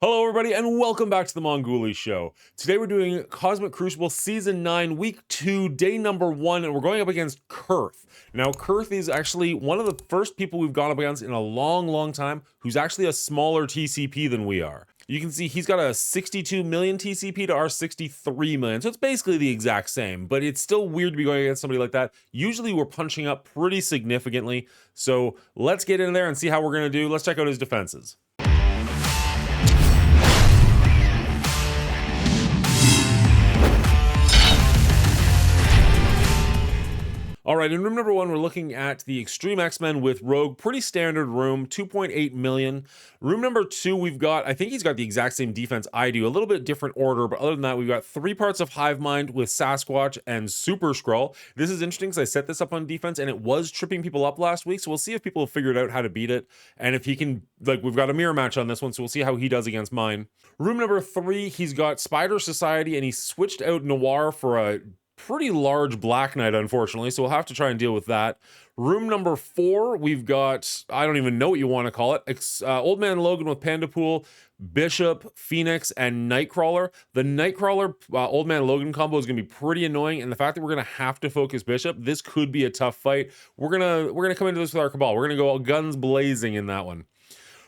Hello everybody and welcome back to the Mongooli Show. Today we're doing Cosmic Crucible Season 9, Week 2, Day number 1, and we're going up against Kirth. Now Kirth is actually one of the first people we've gone up against in a long time who's actually a smaller TCP than we are. You can see he's got a 62 million TCP to our 63 million, so it's basically the exact same, but it's still weird to be going against somebody like that. Usually we're punching up pretty significantly, so let's get in there and see how we're going to do. Let's check out his defenses. All right, in room number 1, we're looking at the Extreme X-Men with Rogue. Pretty standard room, 2.8 million. Room number 2, we've got, I think he's got the exact same defense I do, a little bit different order, but other than that, we've got 3 parts of Hive Mind with Sasquatch and Super Skrull. This is interesting because I set this up on defense and it was tripping people up last week, so we'll see if people have figured out how to beat it, and if he can, like, we've got a mirror match on this one, so we'll see how he does against mine. Room number 3, he's got Spider Society, and he switched out Noir for a pretty large Black Knight, unfortunately, so we'll have to try and deal with that. Room number 4, we've got, I don't even know what you want to call it, Old Man Logan with Pandapool, Bishop, Phoenix, and Nightcrawler. The Nightcrawler Old Man Logan combo is going to be pretty annoying, and the fact that we're going to have to focus Bishop, this could be a tough fight. We're gonna come into this with our Cabal. We're gonna go guns blazing in that one.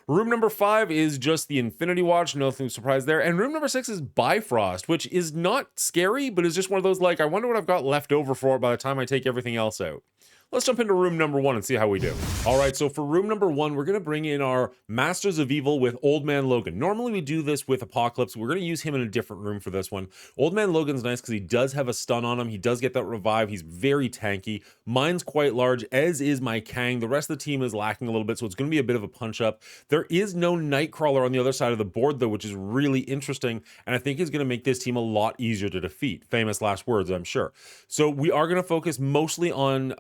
Room number 5 is just the Infinity Watch, nothing surprise there. And room number 6 is Bifrost, which is not scary, but is just one of those, like, I wonder what I've got left over for it by the time I take everything else out. Let's jump into room number 1 and see how we do. All right, so for room number 1, we're going to bring in our Masters of Evil with Old Man Logan. Normally we do this with Apocalypse. We're going to use him in a different room for this one. Old Man Logan's nice because he does have a stun on him. He does get that revive. He's very tanky. Mine's quite large, as is my Kang. The rest of the team is lacking a little bit, so it's going to be a bit of a punch-up. There is no Nightcrawler on the other side of the board, though, which is really interesting, and I think is going to make this team a lot easier to defeat. Famous last words, I'm sure. So we are going to focus mostly on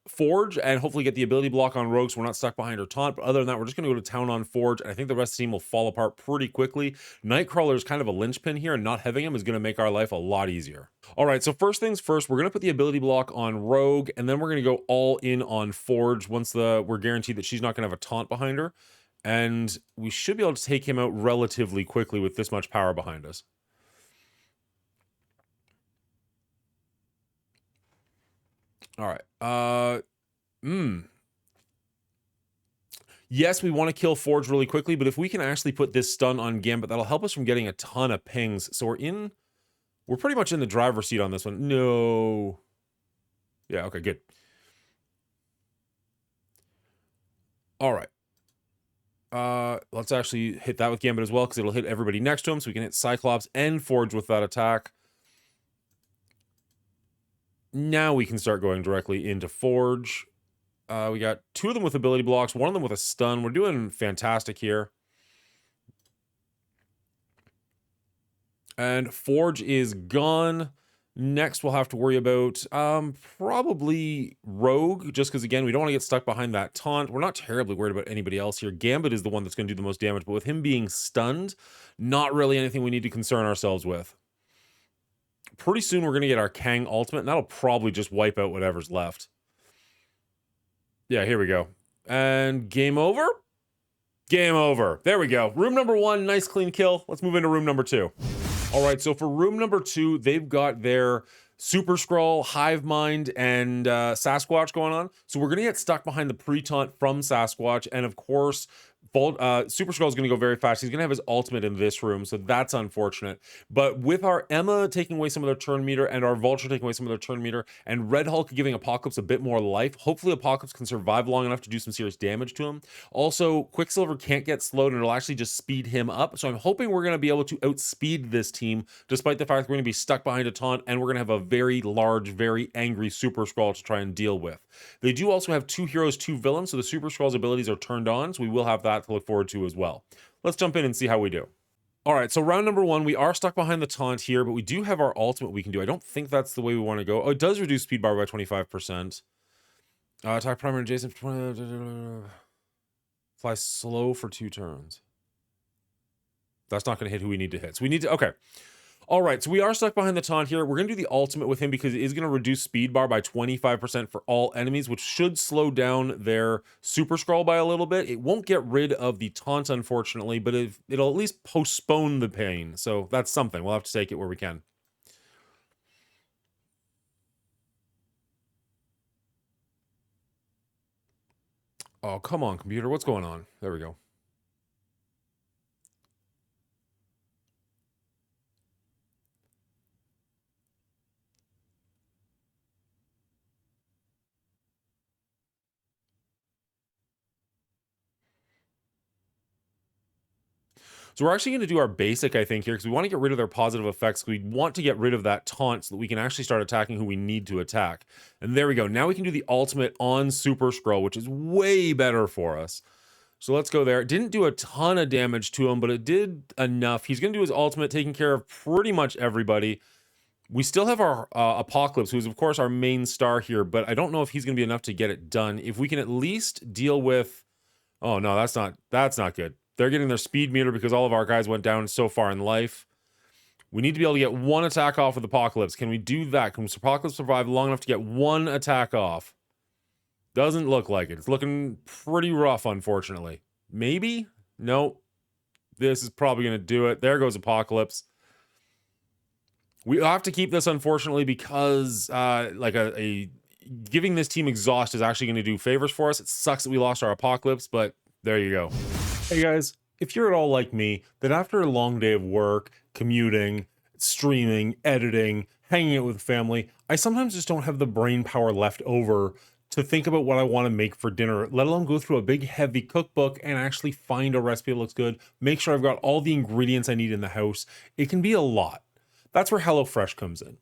Forge and hopefully get the ability block on Rogue so we're not stuck behind her taunt, but other than that, we're just going to go to town on Forge, and I think the rest of the team will fall apart pretty quickly. Nightcrawler is kind of a linchpin here, and not having him is going to make our life a lot easier. All right, so first things first, we're going to put the ability block on Rogue, and then we're going to go all in on Forge once we're guaranteed that she's not going to have a taunt behind her, and we should be able to take him out relatively quickly with this much power behind us. All right. Yes, we want to kill Forge really quickly, but if we can actually put this stun on Gambit, that'll help us from getting a ton of pings. So we're pretty much in the driver's seat on this one. No. Yeah, okay, good. All right. Let's actually hit that with Gambit as well, because it'll hit everybody next to him, so we can hit Cyclops and Forge with that attack. Now we can start going directly into Forge. We got 2 of them with ability blocks, 1 of them with a stun. We're doing fantastic here. And Forge is gone. Next, we'll have to worry about probably Rogue, just because, again, we don't want to get stuck behind that taunt. We're not terribly worried about anybody else here. Gambit is the one that's going to do the most damage, but with him being stunned, not really anything we need to concern ourselves with. Pretty soon, we're going to get our Kang ultimate, and that'll probably just wipe out whatever's left. Yeah, here we go. And game over? Game over. There we go. Room number 1, nice clean kill. Let's move into room number 2. All right, so for room number 2, they've got their Super Skrull, Hive Mind, and Sasquatch going on. So we're going to get stuck behind the pre-taunt from Sasquatch, and of course, Super Skrull is going to go very fast. He's going to have his ultimate in this room, so that's unfortunate. But with our Emma taking away some of their turn meter and our Vulture taking away some of their turn meter and Red Hulk giving Apocalypse a bit more life, hopefully Apocalypse can survive long enough to do some serious damage to him. Also, Quicksilver can't get slowed, and it'll actually just speed him up. So I'm hoping we're going to be able to outspeed this team, despite the fact that we're going to be stuck behind a taunt, and we're going to have a very large, very angry Super Skrull to try and deal with. They do also have 2 heroes, 2 villains, so the Super Skrull's abilities are turned on, so we will have that to look forward to as well. Let's jump in and see how we do. All right, so round number 1, we are stuck behind the taunt here, but we do have our ultimate we can do. I don't think that's the way we want to go. Oh, it does reduce speed bar by 25%. Attack primary adjacent. Fly slow for 2 turns. That's not going to hit who we need to hit. So we need to, okay. All right, so we are stuck behind the taunt here. We're going to do the ultimate with him because it is going to reduce speed bar by 25% for all enemies, which should slow down their super scroll by a little bit. It won't get rid of the taunt, unfortunately, but it'll at least postpone the pain. So that's something. We'll have to take it where we can. Oh, come on, computer. What's going on? There we go. So we're actually going to do our basic, I think, here, because we want to get rid of their positive effects. We want to get rid of that taunt so that we can actually start attacking who we need to attack. And there we go. Now we can do the ultimate on Super Scroll, which is way better for us. So let's go there. It didn't do a ton of damage to him, but it did enough. He's going to do his ultimate, taking care of pretty much everybody. We still have our Apocalypse, who's, of course, our main star here, but I don't know if he's going to be enough to get it done. If we can at least deal with... Oh, no, that's not good. They're getting their speed meter because all of our guys went down so far in life. We need to be able to get one attack off with Apocalypse. Can we do that? Can Apocalypse survive long enough to get one attack off? Doesn't look like it. It's looking pretty rough, unfortunately. Maybe? Nope. This is probably going to do it. There goes Apocalypse. We have to keep this, unfortunately, because giving this team exhaust is actually going to do favors for us. It sucks that we lost our Apocalypse, but there you go. Hey guys, if you're at all like me, that after a long day of work, commuting, streaming, editing, hanging out with family, I sometimes just don't have the brain power left over to think about what I want to make for dinner, let alone go through a big heavy cookbook and actually find a recipe that looks good, make sure I've got all the ingredients I need in the house. It can be a lot. That's where HelloFresh comes in.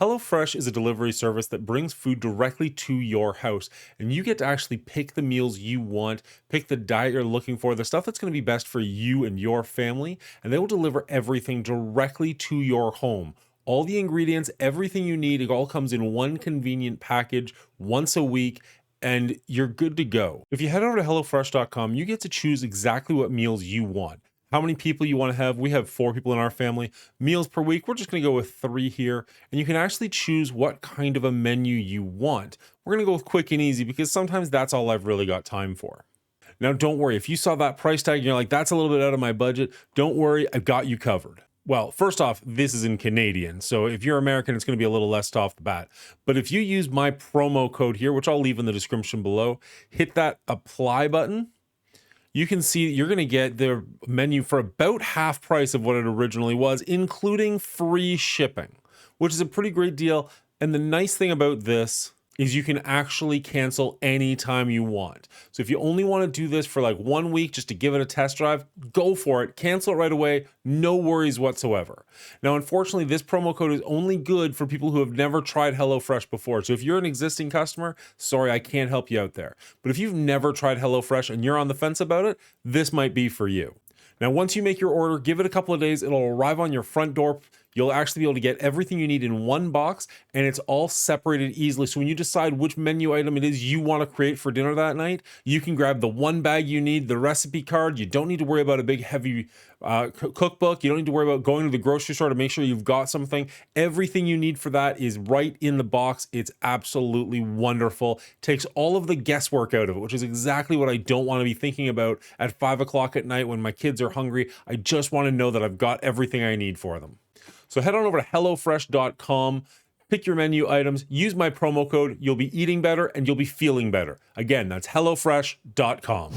HelloFresh is a delivery service that brings food directly to your house, and you get to actually pick the meals you want, pick the diet you're looking for, the stuff that's going to be best for you and your family, and they will deliver everything directly to your home. All the ingredients, everything you need, it all comes in one convenient package once a week, and you're good to go. If you head over to HelloFresh.com, you get to choose exactly what meals you want. How many people you want to have. We have 4 people in our family. Meals per week, we're just going to go with 3 here. And you can actually choose what kind of a menu you want. We're going to go with quick and easy because sometimes that's all I've really got time for. Now, don't worry. If you saw that price tag and you're like, that's a little bit out of my budget, don't worry. I've got you covered. Well, first off, this is in Canadian. So if you're American, it's going to be a little less off the bat. But if you use my promo code here, which I'll leave in the description below, hit that apply button. You can see you're going to get the menu for about half price of what it originally was, including free shipping, which is a pretty great deal. And the nice thing about this is you can actually cancel anytime you want. So if you only want to do this for like 1 week just to give it a test drive, go for it. Cancel it right away. No worries whatsoever. Now, unfortunately, this promo code is only good for people who have never tried HelloFresh before. So if you're an existing customer, sorry, I can't help you out there. But if you've never tried HelloFresh and you're on the fence about it, this might be for you. Now, once you make your order, give it a couple of days. It'll arrive on your front door. You'll actually be able to get everything you need in one box, and it's all separated easily. So when you decide which menu item it is you want to create for dinner that night, you can grab the one bag you need, the recipe card. You don't need to worry about a big, heavy cookbook. You don't need to worry about going to the grocery store to make sure you've got something. Everything you need for that is right in the box. It's absolutely wonderful. Takes all of the guesswork out of it, which is exactly what I don't want to be thinking about at 5 o'clock at night when my kids are hungry. I just want to know that I've got everything I need for them. So head on over to HelloFresh.com, pick your menu items, use my promo code. You'll be eating better and you'll be feeling better. Again, that's HelloFresh.com.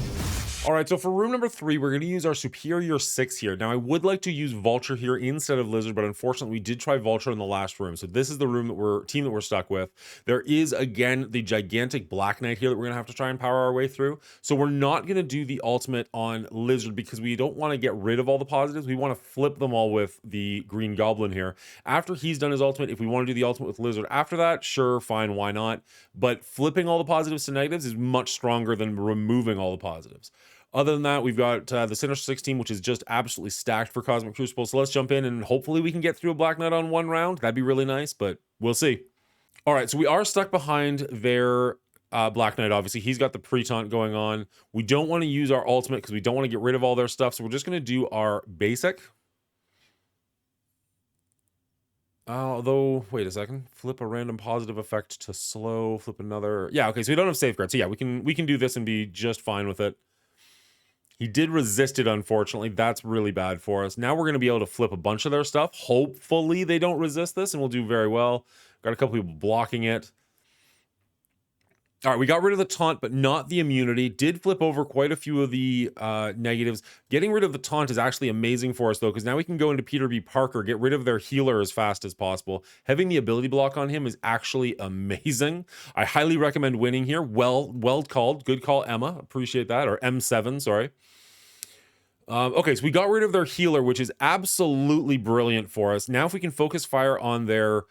All right, so for room number 3, we're going to use our Superior 6 here. Now, I would like to use Vulture here instead of Lizard, but unfortunately, we did try Vulture in the last room. So this is the room that team that we're stuck with. There is, again, the gigantic Black Knight here that we're going to have to try and power our way through. So we're not going to do the ultimate on Lizard because we don't want to get rid of all the positives. We want to flip them all with the Green Goblin here. After he's done his ultimate, if we want to do the ultimate with Lizard after that, sure, fine, why not? But flipping all the positives to negatives is much stronger than removing all the positives. Other than that, we've got the Sinister 16, which is just absolutely stacked for Cosmic Crucible. So let's jump in and hopefully we can get through a Black Knight on 1 round. That'd be really nice, but we'll see. All right, so we are stuck behind their Black Knight, obviously. He's got the pre-taunt going on. We don't want to use our ultimate because we don't want to get rid of all their stuff. So we're just going to do our basic. Although, wait a second. Flip a random positive effect to slow. Flip another. Yeah, okay, so we don't have safeguard. So yeah, we can do this and be just fine with it. He did resist it, unfortunately. That's really bad for us. Now we're going to be able to flip a bunch of their stuff. Hopefully they don't resist this, and we'll do very well. Got a couple people blocking it. All right, we got rid of the taunt, but not the immunity. Did flip over quite a few of the negatives. Getting rid of the taunt is actually amazing for us, though, because now we can go into Peter B. Parker, get rid of their healer as fast as possible. Having the ability block on him is actually amazing. I highly recommend winning here. Well called. Good call, Emma. Appreciate that. Or M7, sorry. Okay, so we got rid of their healer, which is absolutely brilliant for us. Now if we can focus fire on their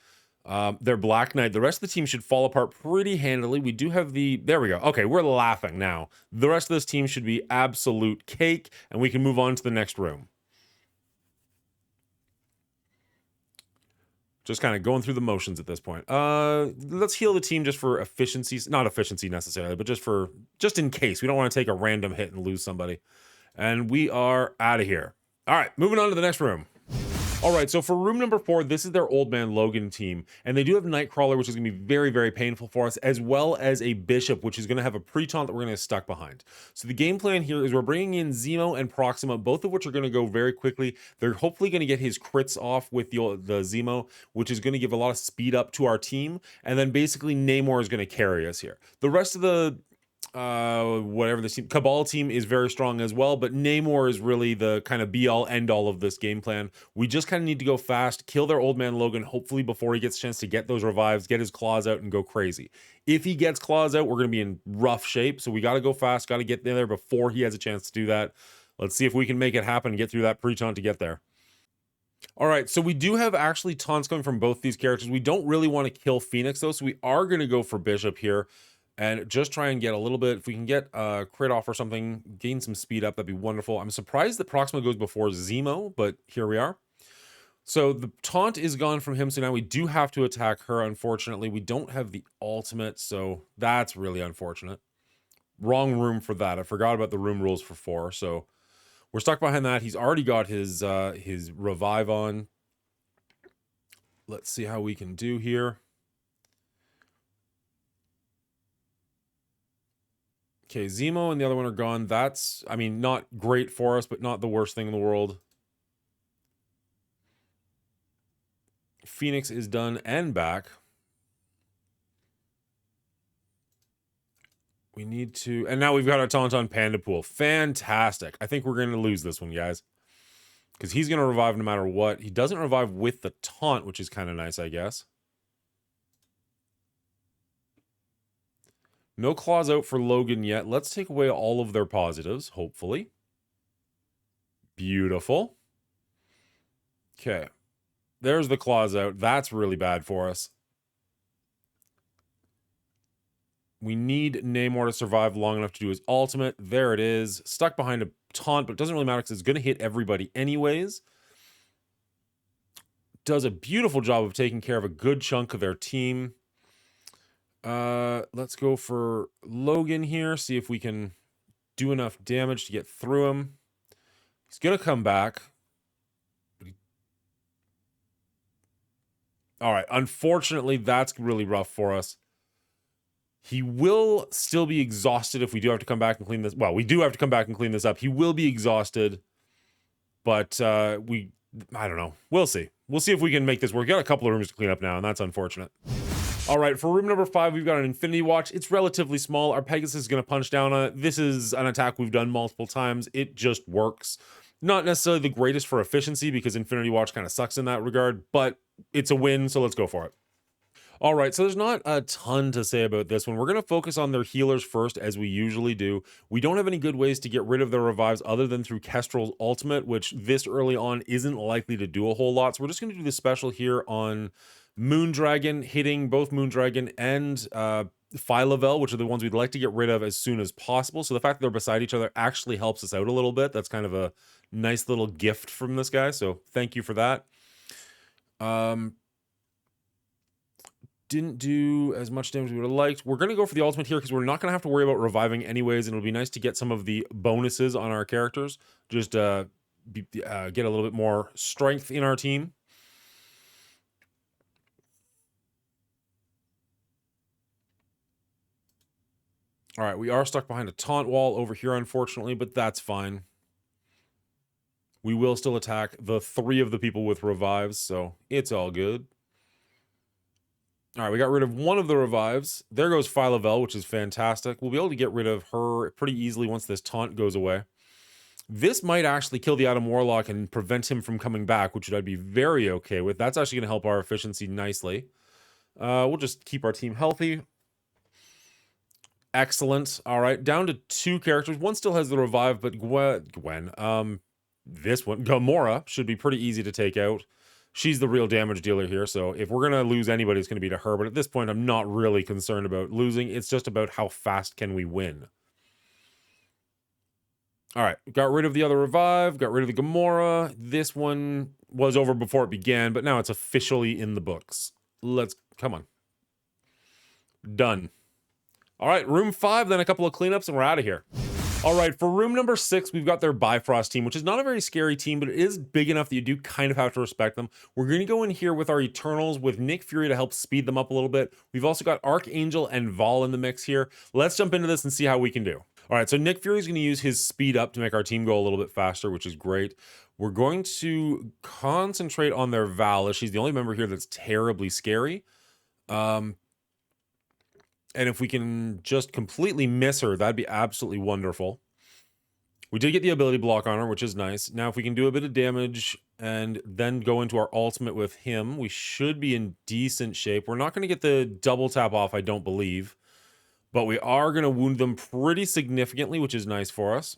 Black Knight, the rest of the team should fall apart pretty handily. We do have there we go. Okay, we're laughing now. The rest of this team should be absolute cake, and we can move on to the next room. Just kind of going through the motions at this point. Let's heal the team just for efficiency. Not efficiency necessarily, but just in case. We don't want to take a random hit and lose somebody. And we are out of here. All right, moving on to the next room. All right, so for room number 4, this is their Old Man Logan team, and they do have Nightcrawler, which is going to be very, very painful for us, as well as a Bishop, which is going to have a pre-taunt that we're going to get stuck behind. So the game plan here is we're bringing in Zemo and Proxima, both of which are going to go very quickly. They're hopefully going to get his crits off with the Zemo, which is going to give a lot of speed up to our team, and then basically Namor is going to carry us here. The rest of the whatever the team Cabal team is very strong as well, but Namor is really the kind of be all end all of this game plan. We just kind of need to go fast, kill their Old Man Logan, hopefully before he gets a chance to get those revives, get his claws out and go crazy. If he gets claws out, we're going to be in rough shape, so we got to go fast, got to get there before he has a chance to do that. Let's see if we can make it happen and get through that pre-taunt to get there. All right, so we do have actually taunts coming from both these characters. We don't really want to kill Phoenix though, so we are going to go for Bishop here and just try and get a little bit. If we can get a crit off or something, gain some speed up, that'd be wonderful. I'm surprised that Proxima goes before Zemo, but here we are. So the taunt is gone from him, so now we do have to attack her. Unfortunately, we don't have the ultimate, so that's really unfortunate. Wrong room for that. I forgot about the room rules for 4, so we're stuck behind that. He's already got his revive on. Let's see how we can do here. Okay, Zemo and the other one are gone. That's, I mean, not great for us, but not the worst thing in the world. Phoenix is done and back. We need to, and now we've got our taunt on Panda Pool. Fantastic. I think we're going to lose this one, guys, because he's going to revive no matter what. He doesn't revive with the taunt, which is kind of nice, I guess. No claws out for Logan yet. Let's take away all of their positives, hopefully. Beautiful. Okay. There's the claws out. That's really bad for us. We need Namor to survive long enough to do his ultimate. There it is. Stuck behind a taunt, but it doesn't really matter because it's going to hit everybody anyways. Does a beautiful job of taking care of a good chunk of their team. Let's go for Logan here. See if we can do enough damage to get through him. He's going to come back. All right. Unfortunately, that's really rough for us. He will still be exhausted if we do have to come back and clean this. Well, we do have to come back and clean this up. He will be exhausted, but I don't know. We'll see. We'll see if we can make this work. Got a couple of rooms to clean up now, and that's unfortunate. All right, for room number 5, we've got an Infinity Watch. It's relatively small. Our Pegasus is going to punch down on it. This is an attack we've done multiple times. It just works. Not necessarily the greatest for efficiency because Infinity Watch kind of sucks in that regard, but it's a win, so let's go for it. All right, so there's not a ton to say about this one. We're going to focus on their healers first, as we usually do. We don't have any good ways to get rid of their revives other than through Kestrel's ultimate, which this early on isn't likely to do a whole lot. So we're just going to do the special here on Moondragon, hitting both Moondragon and Phylavel, which are the ones we'd like to get rid of as soon as possible. So the fact that they're beside each other actually helps us out a little bit. That's kind of a nice little gift from this guy, so thank you for that. Didn't do as much damage as we would have liked. We're going to go for the ultimate here because we're not going to have to worry about reviving anyways, and it'll be nice to get some of the bonuses on our characters. Just get a little bit more strength in our team. All right, we are stuck behind a taunt wall over here, unfortunately, but that's fine. We will still attack the 3 of the people with revives, so it's all good. All right, we got rid of 1 of the revives. There goes Phylavel, which is fantastic. We'll be able to get rid of her pretty easily once this taunt goes away. This might actually kill the Adam Warlock and prevent him from coming back, which I'd be very okay with. That's actually going to help our efficiency nicely. We'll just keep our team healthy. Excellent. All right, down to 2 characters. One still has the revive, but this one, Gamora, should be pretty easy to take out. She's the real damage dealer here, so if we're going to lose anybody, it's going to be to her. But at this point, I'm not really concerned about losing. It's just about how fast can we win. All right, got rid of the other revive, got rid of the Gamora. This one was over before it began, but now it's officially in the books. Come on. Done. All right, room 5, then a couple of cleanups, and we're out of here. All right, for room number 6, we've got their Bifrost team, which is not a very scary team, but it is big enough that you do kind of have to respect them. We're going to go in here with our Eternals with Nick Fury to help speed them up a little bit. We've also got Archangel and Vol in the mix here. Let's jump into this and see how we can do. All right, so Nick Fury's going to use his speed up to make our team go a little bit faster, which is great. We're going to concentrate on their Val. She's the only member here that's terribly scary. And if we can just completely miss her, that'd be absolutely wonderful. We did get the ability block on her, which is nice. Now, if we can do a bit of damage and then go into our ultimate with him, we should be in decent shape. We're not going to get the double tap off, I don't believe. But we are going to wound them pretty significantly, which is nice for us.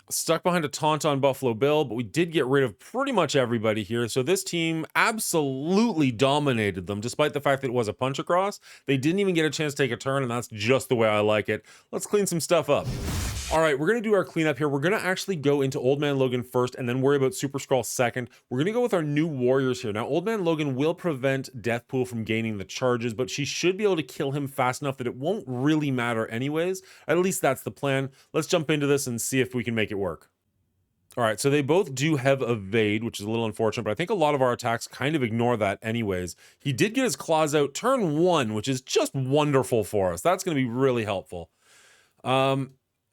Stuck behind a taunt on Buffalo Bill, but we did get rid of pretty much everybody here. So this team absolutely dominated them, despite the fact that it was a punch across. They didn't even get a chance to take a turn, and that's just the way I like it. Let's clean some stuff up. All right, we're going to do our cleanup here. We're going to actually go into Old Man Logan first and then worry about Super Skrull second. We're going to go with our new warriors here. Now, Old Man Logan will prevent Deathpool from gaining the charges, but she should be able to kill him fast enough that it won't really matter anyways. At least that's the plan. Let's jump into this and see if we can make it work. All right, so they both do have evade, which is a little unfortunate, but I think a lot of our attacks kind of ignore that anyways. He did get his claws out turn 1, which is just wonderful for us. That's going to be really helpful.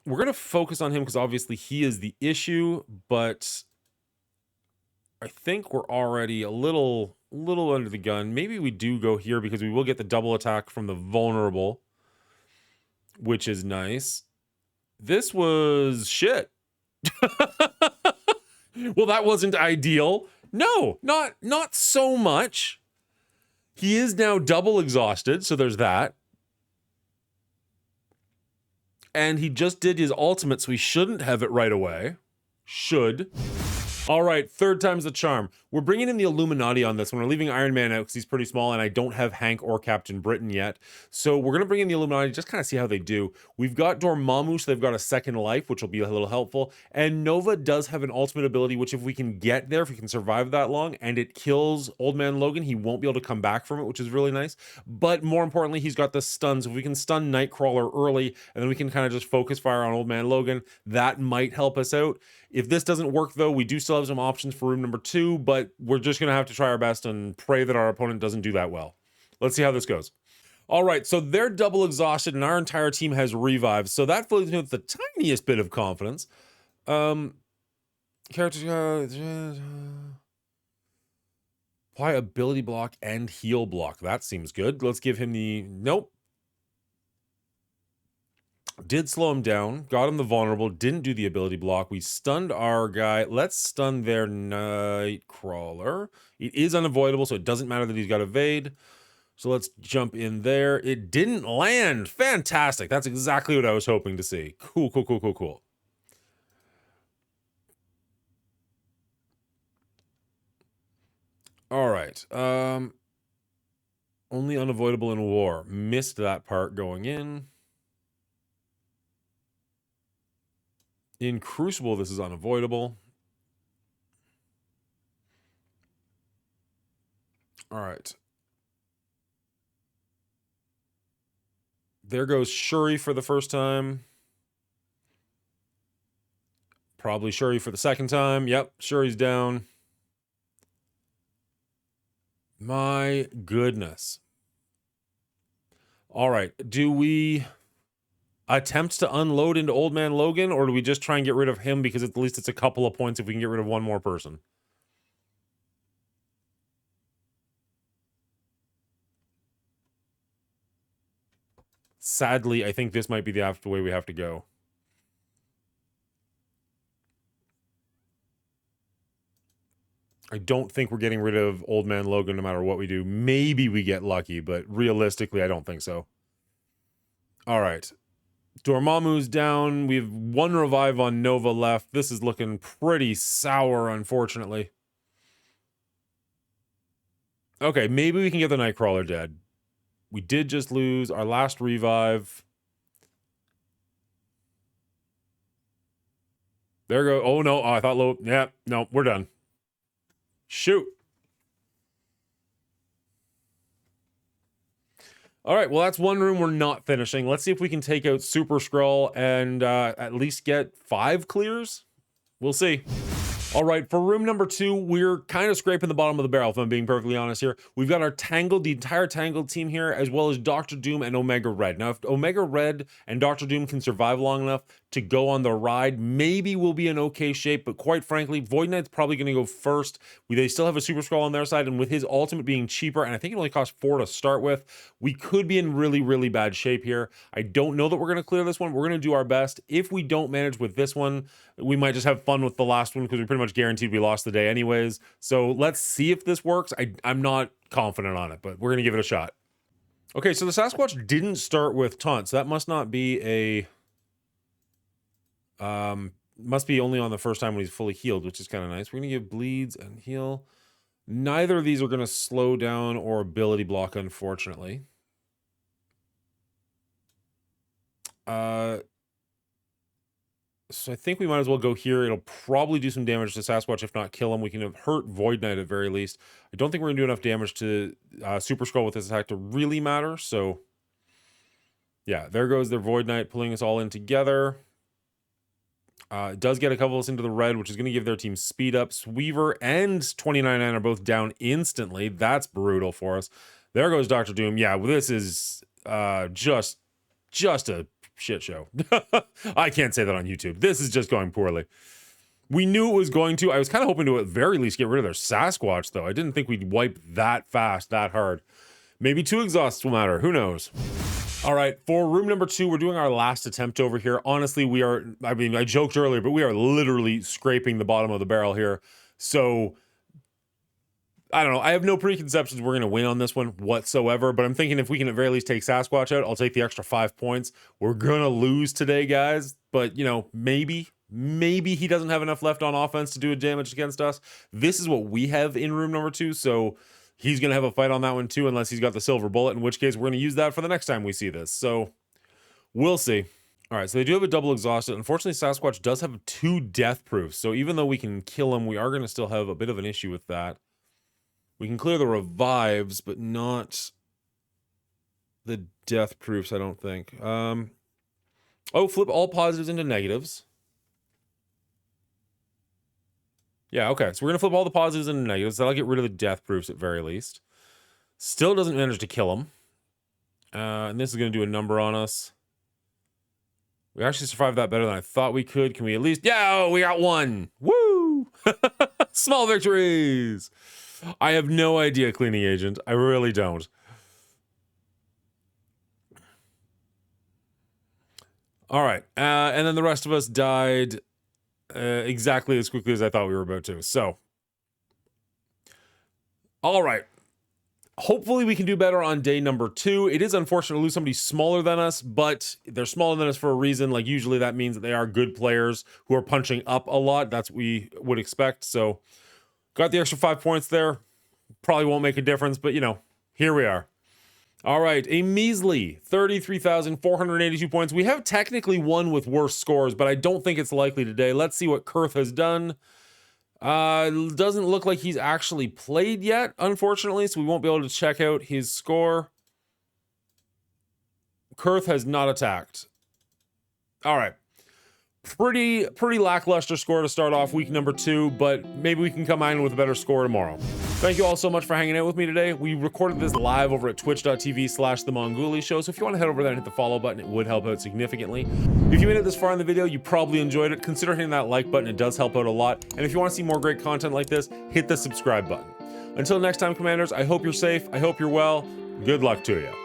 We're going to focus on him because obviously he is the issue, but I think we're already a little under the gun. Maybe we do go here because we will get the double attack from the vulnerable, which is nice. This was shit. Well, that wasn't ideal. No, not so much. He is now double exhausted, so there's that. And he just did his ultimate, so he shouldn't have it right away. Should. All right, 3rd time's the charm. We're bringing in the Illuminati on this one. We're leaving Iron Man out because he's pretty small, and I don't have Hank or Captain Britain yet. So we're going to bring in the Illuminati, just kind of see how they do. We've got Dormammu, so they've got a second life, which will be a little helpful. And Nova does have an ultimate ability, which if we can get there, if we can survive that long, and it kills Old Man Logan, he won't be able to come back from it, which is really nice. But more importantly, he's got the stuns. If we can stun Nightcrawler early, and then we can kind of just focus fire on Old Man Logan, that might help us out. If this doesn't work, though, we do still have some options for room number 2, but we're just going to have to try our best and pray that our opponent doesn't do that well. Let's see how this goes. All right, so they're double exhausted, and our entire team has revives, so that fills me with the tiniest bit of confidence. Character... apply ability block and heal block. That seems good. Let's give him the... Nope. Did slow him down, got him the vulnerable, didn't do the ability block. We stunned our guy. Let's stun their Nightcrawler. It is unavoidable, so it doesn't matter that he's got evade. So let's jump in there. It didn't land. Fantastic. That's exactly what I was hoping to see. Cool, cool, cool, cool, cool. All right. Only unavoidable in war. Missed that part going in. In Crucible, this is unavoidable. All right. There goes Shuri for the first time. Probably Shuri for the second time. Yep, Shuri's down. My goodness. All right. Do we attempt to unload into Old Man Logan, or do we just try and get rid of him because at least it's a couple of points if we can get rid of one more person? Sadly, I think this might be the way we have to go. I don't think we're getting rid of Old Man Logan no matter what we do. Maybe we get lucky, but realistically, I don't think so. All right. Dormammu's down. We have one revive on Nova left. This is looking pretty sour, unfortunately. Okay, maybe we can get the Nightcrawler dead. We did just lose our last revive. There we go. Oh, no. Oh, I thought low. Yeah, no, we're done. Shoot. All right, well, that's one room we're not finishing. Let's see if we can take out Super Skrull and at least get 5 clears. We'll see. All right, for room number 2, we're kind of scraping the bottom of the barrel, if I'm being perfectly honest here. We've got our Tangled, the entire Tangled team here, as well as Dr. Doom and Omega Red. Now, if Omega Red and Dr. Doom can survive long enough to go on the ride, maybe we'll be in okay shape, but quite frankly, Void Knight's probably going to go first. They still have a Super Skrull on their side, and with his ultimate being cheaper, and I think it only costs 4 to start with, we could be in really, really bad shape here. I don't know that we're going to clear this one. We're going to do our best. If we don't manage with this one, we might just have fun with the last one because we pretty much guaranteed we lost the day anyways. So let's see if this works. I'm not confident on it, but we're going to give it a shot. Okay, so the Sasquatch didn't start with taunt, so that must not be a... must be only on the first time when he's fully healed, which is kind of nice. We're going to give bleeds and heal. Neither of these are going to slow down or ability block, unfortunately. So I think we might as well go here. It'll probably do some damage to Sasquatch, if not kill him. We can have hurt Void Knight at very least. I don't think we're going to do enough damage to Super Skrull with this attack to really matter. So, yeah, there goes their Void Knight, pulling us all in together. It does get a couple of us into the red, which is going to give their team speed up. Weaver and 29-9 are both down instantly. That's brutal for us. There goes Dr. Doom. Yeah, well, this is just a shit show. I can't say that on YouTube. This is just going poorly. We knew it was going to. I was kind of hoping to at very least get rid of their Sasquatch, though. I didn't think we'd wipe that fast, that hard. Maybe 2 exhausts will matter. Who knows? All right, for room number 2, we're doing our last attempt over here. Honestly, we are, I mean, I joked earlier, but we are literally scraping the bottom of the barrel here. So, I don't know. I have no preconceptions we're going to win on this one whatsoever, but I'm thinking if we can at very least take Sasquatch out, I'll take the extra 5 points. We're going to lose today, guys, but, you know, maybe he doesn't have enough left on offense to do a damage against us. This is what we have in room number 2, so he's going to have a fight on that one too, unless he's got the silver bullet, in which case we're going to use that for the next time we see this. So we'll see. All right, so they do have a double exhausted. Unfortunately, Sasquatch does have 2 death proofs, so even though we can kill him, we are going to still have a bit of an issue with that. We can clear the revives, but not the death proofs, I don't think. Oh, flip all positives into negatives. Yeah, okay. So we're going to flip all the positives into negatives. That'll get rid of the death proofs at very least. Still doesn't manage to kill him. And this is going to do a number on us. We actually survived that better than I thought we could. Can we at least... Yeah, we got 1. Woo! Small victories! I have no idea, Cleaning Agent. I really don't. All right. And then the rest of us died exactly as quickly as I thought we were about to. So, all right. Hopefully we can do better on day number 2. It is unfortunate to lose somebody smaller than us, but they're smaller than us for a reason. Like, usually that means that they are good players who are punching up a lot. That's what we would expect. So, got the extra 5 points there. Probably won't make a difference, but, you know, here we are. All right, a measly 33,482 points. We have technically won with worse scores, but I don't think it's likely today. Let's see what Kirth has done. Doesn't look like he's actually played yet, unfortunately, so we won't be able to check out his score. Kirth has not attacked. All right. Pretty lackluster score to start off week number 2, but maybe we can come in with a better score tomorrow. Thank you all so much for hanging out with me today. We recorded this live over at twitch.tv/the Mongooli show, so if you want to head over there and hit the follow button, it would help out significantly. If you made it this far in the video, you probably enjoyed it. Consider hitting that like button, it does help out a lot. And if you want to see more great content like this, hit the subscribe button. Until next time, Commanders, I hope you're safe, I hope you're well. Good luck to you.